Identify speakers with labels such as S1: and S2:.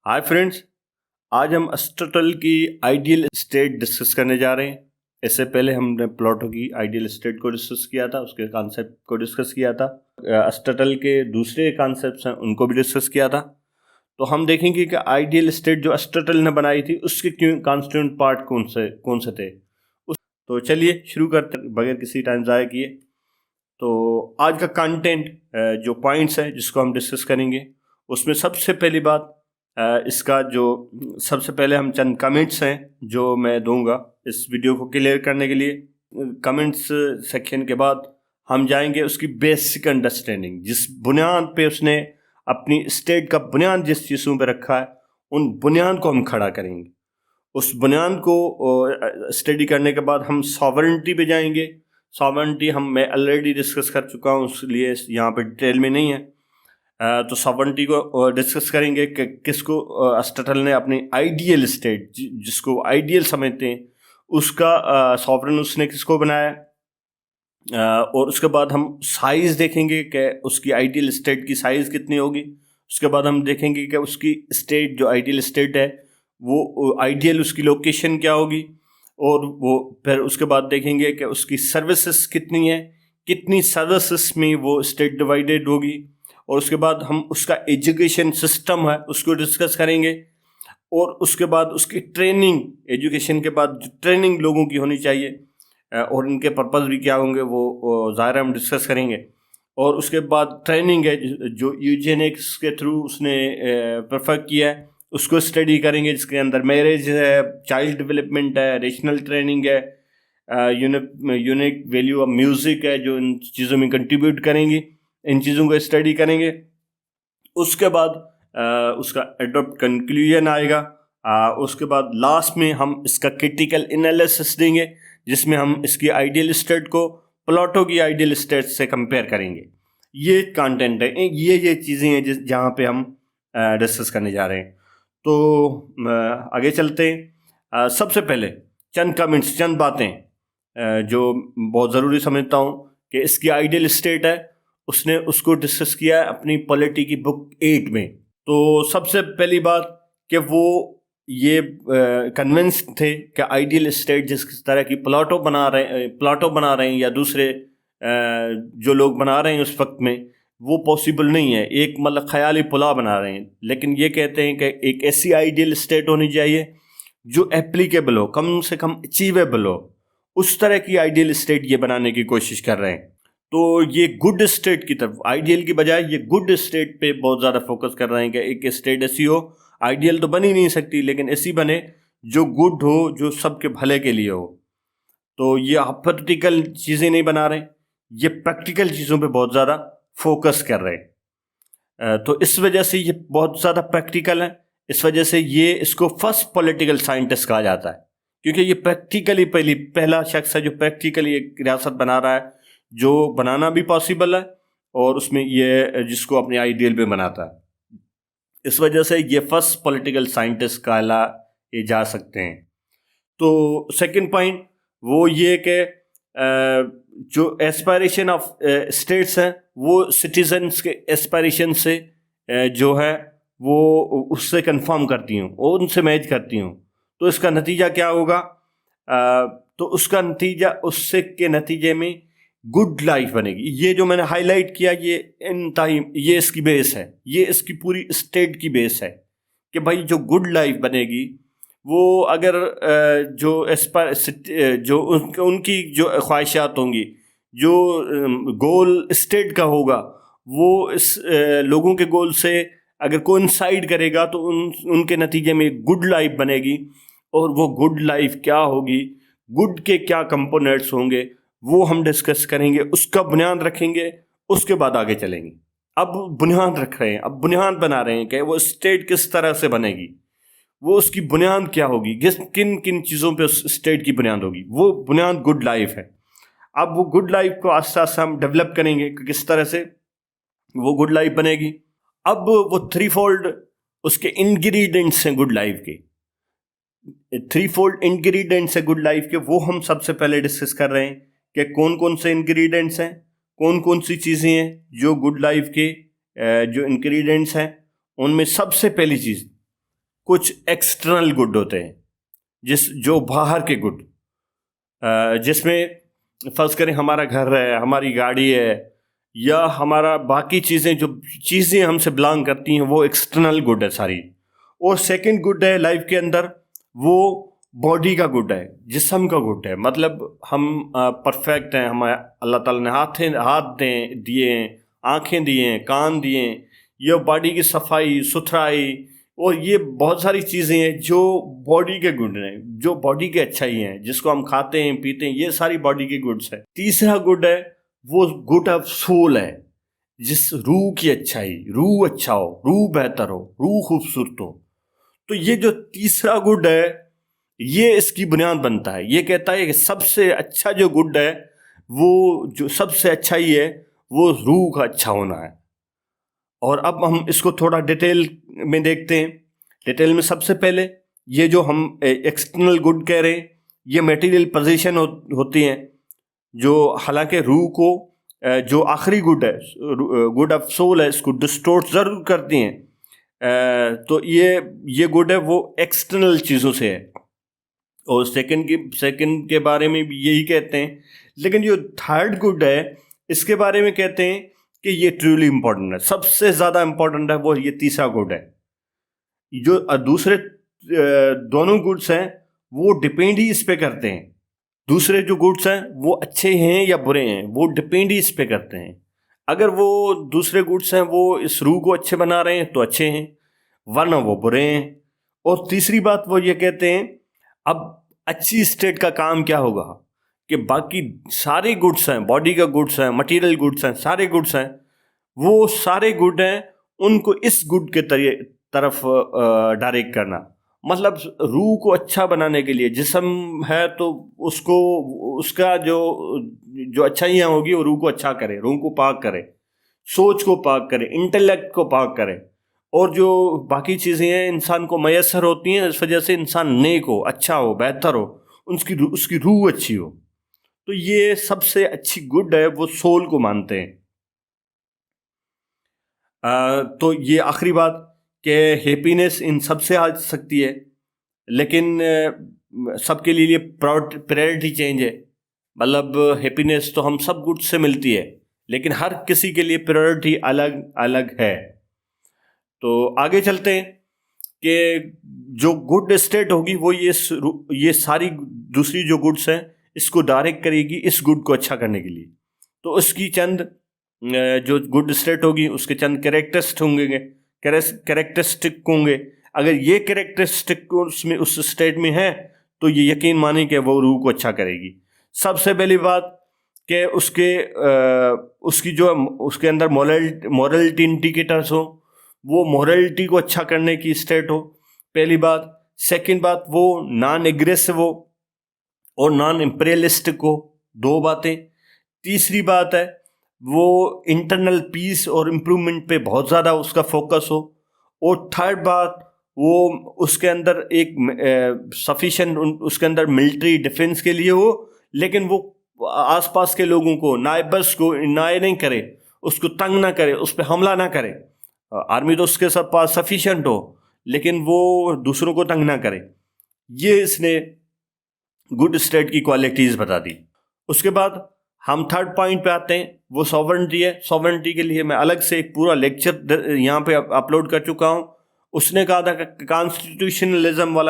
S1: Hi friends, आज हम Aristotle की आइडियल स्टेट डिस्कस करने जा रहे हैं। इससे पहले हमने प्लेटो की आइडियल स्टेट को डिस्कस किया था, उसके कॉन्सेप्ट को डिस्कस किया था। अरिस्टोटल के दूसरे कॉन्सेप्ट्स हैं उनको भी डिस्कस किया था। तो हम देखेंगे कि आइडियल स्टेट जो अरिस्टोटल ने बनाई थी उसके क्यों कॉन्स्टिट्यूएंट पार्ट कौन से थे। तो चलिए शुरू करते हैं बगैर किसी टाइम ज़ाया किए। तो आज का कंटेंट जो पॉइंट्स हैं जिसको हम डिस्कस करेंगे, उसमें सबसे पहली बात इसका जो सबसे पहले हम चंद कमेंट्स हैं जो मैं दूंगा इस वीडियो को क्लियर करने के लिए। कमेंट्स सेक्शन के बाद हम जाएंगे उसकी बेसिक अंडरस्टैंडिंग, जिस बुनियाद पे उसने अपनी स्टेट का बुनियाद जिस चीज़ों पे रखा है उन बुनियाद को हम खड़ा करेंगे। उस बुनियाद को स्टडी करने के बाद हम सॉवरेंटी पे जाएंगे। सॉवरेंटी मैं ऑलरेडी डिस्कस कर चुका हूँ, इसलिए यहाँ पे डिटेल में नहीं है। तो सॉवरेंटी को डिस्कस करेंगे कि किसको अरिस्टोटल ने अपनी आइडियल स्टेट जिसको आइडियल समझते हैं उसका सॉवरेन उसने किसको बनाया। और उसके बाद हम साइज़ देखेंगे कि उसकी आइडियल स्टेट की साइज़ कितनी होगी। उसके बाद हम देखेंगे कि उसकी स्टेट जो आइडियल स्टेट है वो आइडियल उसकी लोकेशन क्या होगी। और वो फिर उसके बाद देखेंगे कि उसकी सर्विसेज कितनी है, कितनी सर्विसेज में वो स्टेट डिवाइडेड होगी। और उसके बाद हम उसका एजुकेशन सिस्टम है उसको डिस्कस करेंगे। और उसके बाद उसकी ट्रेनिंग, एजुकेशन के बाद जो ट्रेनिंग लोगों की होनी चाहिए और इनके पर्पज़ भी क्या होंगे वो ज़ाहिर हम डिस्कस करेंगे। और उसके बाद ट्रेनिंग है जो यूजेनिक्स के थ्रू उसने प्रेफर किया है उसको स्टडी करेंगे, जिसके अंदर मैरिज है, चाइल्ड डेवलपमेंट है, रेशनल ट्रेनिंग है, यूनिक वैल्यू ऑफ म्यूज़िक है जो इन चीज़ों में कंट्रीब्यूट करेंगी। इन चीज़ों को स्टडी करेंगे। उसके बाद उसका एडॉप्ट कंक्लूजन आएगा। उसके बाद लास्ट में हम इसका क्रिटिकल एनालिसिस देंगे जिसमें हम इसकी आइडियल स्टेट को प्लेटो की आइडियल स्टेट से कंपेयर करेंगे। ये कंटेंट है, ये चीज़ें हैं जहाँ पे हम डिस्कस करने जा रहे हैं। तो आगे चलते हैं। सबसे पहले चंद कमेंट्स, चंद बातें जो बहुत ज़रूरी समझता हूँ कि इसकी आइडियल स्टेट है उसने उसको डिस्कस किया है अपनी पॉलिटी की बुक 8 में। तो सबसे पहली बात कि वो ये कन्विंस थे कि आइडियल स्टेट जिस तरह की प्लेटो बना रहे हैं या दूसरे जो लोग बना रहे हैं उस वक्त में, वो पॉसिबल नहीं है। एक ख्याली पुलाव बना रहे हैं, लेकिन ये कहते हैं कि एक ऐसी आइडियल स्टेट होनी चाहिए जो एप्लीकेबल हो, कम से कम अचीवेबल हो। उस तरह की आइडियल स्टेट ये बनाने की कोशिश कर रहे हैं। तो ये गुड स्टेट की तरफ, आइडियल की बजाय ये गुड स्टेट पे बहुत ज़्यादा फोकस कर रहे हैं कि एक स्टेट ऐसी हो, आइडियल तो बन ही नहीं सकती लेकिन ऐसी बने जो गुड हो, जो सबके भले के लिए हो। तो ये हाइपोथेटिकल चीज़ें नहीं बना रहे, ये प्रैक्टिकल चीज़ों पे बहुत ज़्यादा फोकस कर रहे हैं। तो इस वजह से ये बहुत ज़्यादा प्रैक्टिकल है। इस वजह से ये इसको फर्स्ट पॉलिटिकल साइंटिस्ट कहा जाता है, क्योंकि ये प्रैक्टिकली पहला शख्स है जो प्रैक्टिकली एक रियासत बना रहा है, जो बनाना भी पॉसिबल है और उसमें ये जिसको अपने आइडियल पे बनाता है। इस वजह से ये फर्स्ट पॉलिटिकल साइंटिस्ट कहला ये जा सकते हैं। तो सेकंड पॉइंट वो ये कि जो एस्पायरेशन ऑफ स्टेट्स हैं वो सिटीजन्स के एस्पायरेशन से जो है वो उससे कंफर्म करती हूँ और उनसे मैच करती हूँ। तो इसका नतीजा क्या होगा? तो उसका नतीजा उससे के नतीजे में गुड लाइफ बनेगी। ये जो मैंने हाईलाइट किया ये इसकी बेस है, ये इसकी पूरी स्टेट की बेस है कि भाई जो गुड लाइफ बनेगी वो अगर जो उनकी जो ख्वाहिशात होंगी, जो गोल स्टेट का होगा, वो इस लोगों के गोल से अगर कोइंसाइड करेगा तो उनके नतीजे में गुड लाइफ बनेगी। और वो गुड लाइफ क्या होगी, गुड के क्या कंपोनेंट्स होंगे, वो हम डिस्कस करेंगे, उसका बुनियाद रखेंगे, उसके बाद आगे चलेंगे। अब बुनियाद रख रहे हैं, अब बुनियाद बना रहे हैं कि वो स्टेट किस तरह से बनेगी, वो उसकी बुनियाद क्या होगी, किन किन चीज़ों पे उस स्टेट की बुनियाद होगी। वो बुनियाद गुड लाइफ है। अब वो गुड लाइफ को आस्ते आस्ते हम डेवलप करेंगे कि किस तरह से वो गुड लाइफ बनेगी। अब वो थ्री फोल्ड उसके इंग्रेडिएंट्स हैं गुड लाइफ के, थ्री फोल्ड इंग्रेडिएंट्स है गुड लाइफ के, वो हम सबसे पहले डिस्कस कर रहे हैं कि कौन कौन से इंग्रेडिएंट्स हैं, कौन कौन सी चीज़ें हैं जो गुड लाइफ के जो इंग्रेडिएंट्स हैं। उनमें सबसे पहली चीज़ कुछ एक्सटर्नल गुड होते हैं, जो बाहर के गुड, जिसमें फर्ज करें हमारा घर है, हमारी गाड़ी है, या हमारा बाकी चीज़ें, जो चीज़ें हमसे बिलोंग करती हैं, वो एक्सटर्नल गुड है सारी। और सेकंड गुड है लाइफ के अंदर, वो बॉडी का गुड है, जिस्म का गुड है। मतलब हम परफेक्ट हैं, हमें अल्लाह ताला ने हाथ दिए हैं, आँखें दिए हैं, कान दिए हैं, ये बॉडी की सफाई सुथराई, और ये बहुत सारी चीज़ें हैं जो बॉडी के गुड हैं, जो बॉडी के अच्छाई हैं, जिसको हम खाते हैं पीते हैं, ये सारी बॉडी के गुड्स है। तीसरा गुड है वो गुड ऑफ सोल है, जिस रूह की अच्छाई, रूह अच्छा हो, रूह बेहतर हो, रूह खूबसूरत हो। तो ये जो तीसरा गुड है, ये इसकी बुनियाद बनता है। ये कहता है कि सबसे अच्छा जो गुड है, वो जो सबसे अच्छाई है, वो रूह का अच्छा होना है। और अब हम इसको थोड़ा डिटेल में देखते हैं। डिटेल में सबसे पहले ये जो हम एक्सटर्नल गुड कह रहे हैं, ये मटेरियल पोजीशन होती हैं, जो हालांकि रूह को जो आखिरी गुड है, गुड ऑफ सोल है, इसको डिस्टोर्ट ज़रूर करती हैं। तो ये गुड है वो एक्सटर्नल चीज़ों से है। और सेकंड के बारे में भी यही कहते हैं। लेकिन जो थर्ड गुड है, इसके बारे में कहते हैं कि ये ट्रूली इंपॉर्टेंट है, सबसे ज़्यादा इंपॉर्टेंट है, वो ये तीसरा गुड है। जो दूसरे दोनों गुड्स हैं वो डिपेंड ही इस पे करते हैं। दूसरे जो गुड्स हैं वो अच्छे हैं या बुरे हैं, वो डिपेंड ही इस पे करते हैं। अगर वो दूसरे गुड्स हैं वो इस रूह को अच्छे बना रहे हैं तो अच्छे हैं, वरना वो बुरे हैं। और तीसरी बात वो ये कहते हैं, अब अच्छी स्टेट का काम क्या होगा कि बाकी सारे गुड्स हैं, बॉडी का गुड्स हैं, मटेरियल गुड्स हैं, सारे गुड्स हैं, वो सारे गुड हैं, उनको इस गुड के तरफ डायरेक्ट करना। मतलब रूह को अच्छा बनाने के लिए, जिस्म है तो उसको, उसका जो अच्छाइयाँ होगी वो रूह को अच्छा करे, रूह को पाक करे, सोच को पाक करे, इंटेलेक्ट को पाक करे, और जो बाकी चीज़ें हैं इंसान को मैसर होती हैं, इस वजह से इंसान नेक हो, अच्छा हो, बेहतर हो, उसकी रूह अच्छी हो। तो ये सबसे अच्छी गुड है, वो सोल को मानते हैं। तो ये आखिरी बात कि हैप्पीनेस इन सबसे आ सकती है, लेकिन सबके लिए प्रायोरिटी चेंज है। मतलब हैप्पीनेस तो हम सब गुड से मिलती है, लेकिन हर किसी के लिए प्रायोरिटी अलग अलग है। तो आगे चलते हैं कि जो गुड स्टेट होगी वो ये सारी दूसरी जो गुड्स हैं इसको डायरेक्ट करेगी इस गुड को अच्छा करने के लिए। तो उसकी चंद जो गुड स्टेट होगी उसके चंद कैरेक्टरिस्टिक होंगे। अगर ये कैरेक्टरिस्टिक उसमें उस स्टेट में है तो ये यकीन माने कि वो रूह को अच्छा करेगी। सबसे पहली बात कि उसकी जो उसके अंदर मॉरलिटी इंडिकेटर्स हो, वो मॉरलिटी को अच्छा करने की स्टेट हो, पहली बात। सेकंड बात, वो नॉन एग्रेसिव हो और नॉन इम्पेरियलिस्टिक हो, दो बातें। तीसरी बात है वो इंटरनल पीस और इम्प्रूवमेंट पे बहुत ज़्यादा उसका फोकस हो। और थर्ड बात, वो उसके अंदर एक सफिशिएंट उसके अंदर मिलिट्री डिफेंस के लिए हो, लेकिन वो आसपास के लोगों को, नाइबर्स को इग्नोर नहीं करे, उसको तंग ना करे, उस पर हमला ना करे। आर्मी तो उसके सब पास सफिशिएंट हो, लेकिन वो दूसरों को तंग ना करे। ये इसने गुड स्टेट की क्वालिटीज़ बता दी। उसके बाद हम थर्ड पॉइंट पे आते हैं, वो सॉवरेंटी है। सॉवरेंटी के लिए मैं अलग से एक पूरा लेक्चर यहाँ पे अपलोड कर चुका हूँ। उसने कहा था कि कॉन्स्टिट्यूशनलिज्म वाला